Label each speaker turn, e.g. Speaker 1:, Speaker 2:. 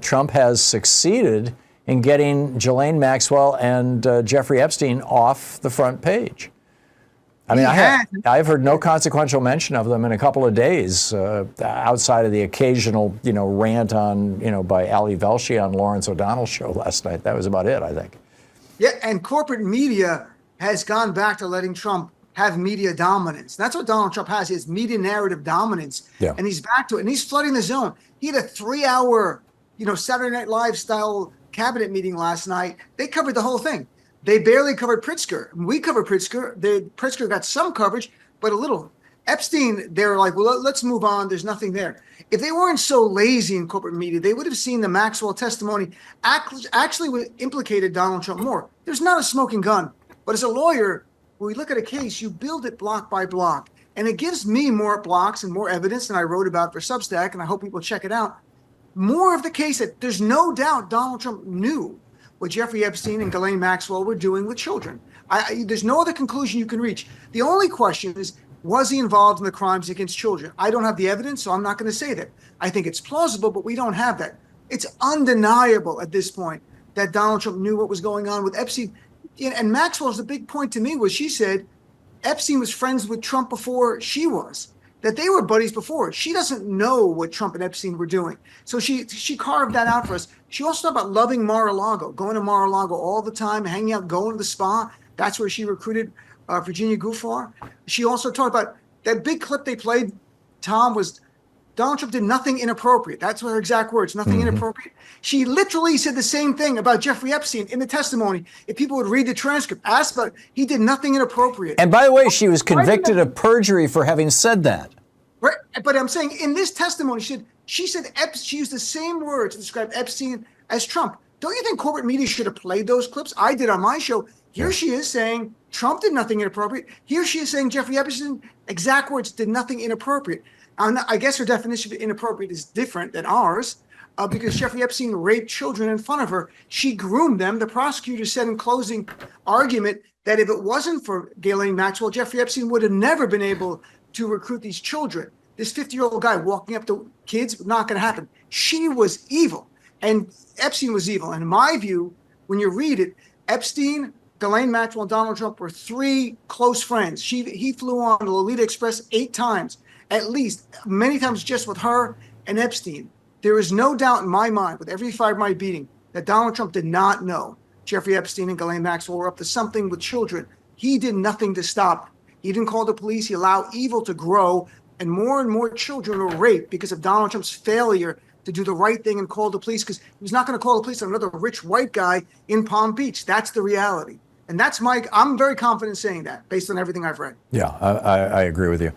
Speaker 1: Trump has succeeded in getting Ghislaine Maxwell and Jeffrey Epstein off the front page. I mean, I've heard no consequential mention of them in a couple of days, outside of the occasional, rant on, by Ali Velshi on Lawrence O'Donnell's show last night. That was about it, I think.
Speaker 2: Yeah, and corporate media has gone back to letting Trump have media dominance. That's what Donald Trump has, his media narrative dominance.
Speaker 1: Yeah.
Speaker 2: And he's back to it, and he's flooding the zone. He had a 3-hour, Saturday Night Live style cabinet meeting last night. They covered the whole thing. They barely covered Pritzker. We covered Pritzker. Pritzker got some coverage, but a little. Epstein, they were like, well, let's move on. There's nothing there. If they weren't so lazy in corporate media, they would have seen the Maxwell testimony actually would have implicated Donald Trump more. There's not a smoking gun. But as a lawyer, when we look at a case, you build it block by block. And it gives me more blocks and more evidence than I wrote about for Substack, and I hope people check it out. More of the case that there's no doubt Donald Trump knew what Jeffrey Epstein and Ghislaine Maxwell were doing with children. There's no other conclusion you can reach. The only question is, was he involved in the crimes against children? I don't have the evidence, so I'm not going to say that. I think it's plausible, but we don't have that. It's undeniable at this point that Donald Trump knew what was going on with Epstein. And Maxwell's the big point to me was she said Epstein was friends with Trump before she was, that they were buddies before. She doesn't know what Trump and Epstein were doing. So she carved that out for us. She also talked about loving Mar-a-Lago, going to Mar-a-Lago all the time, hanging out, going to the spa. That's where she recruited Virginia Giuffre. She also talked about that big clip they played, Tom, was Donald Trump did nothing inappropriate. That's her exact words, nothing inappropriate. She literally said the same thing about Jeffrey Epstein in the testimony. If people would read the transcript, ask about it, he did nothing inappropriate.
Speaker 1: And by the way, she was convicted of perjury for having said that.
Speaker 2: Right, but I'm saying in this testimony, she used the same words to describe Epstein as Trump. Don't you think corporate media should have played those clips? I did on my show. Here she is saying Trump did nothing inappropriate. Here she is saying Jeffrey Epstein, exact words, did nothing inappropriate. I guess her definition of inappropriate is different than ours because Jeffrey Epstein raped children in front of her. She groomed them. The prosecutor said in closing argument that if it wasn't for Ghislaine Maxwell, Jeffrey Epstein would have never been able to recruit these children. This 50-year-old guy walking up to kids, not going to happen. She was evil, and Epstein was evil. And in my view, when you read it, Epstein, Ghislaine Maxwell, and Donald Trump were three close friends. He flew on the Lolita Express 8 times, at least, many times just with her and Epstein. There is no doubt in my mind, with every fiber of my beating, that Donald Trump did not know Jeffrey Epstein and Ghislaine Maxwell were up to something with children. He did nothing to stop it. He didn't call the police. He allowed evil to grow, and more children were raped because of Donald Trump's failure to do the right thing and call the police, because he was not going to call the police on another rich white guy in Palm Beach. That's the reality. And I'm very confident saying that based on everything I've read.
Speaker 1: Yeah, I agree with you.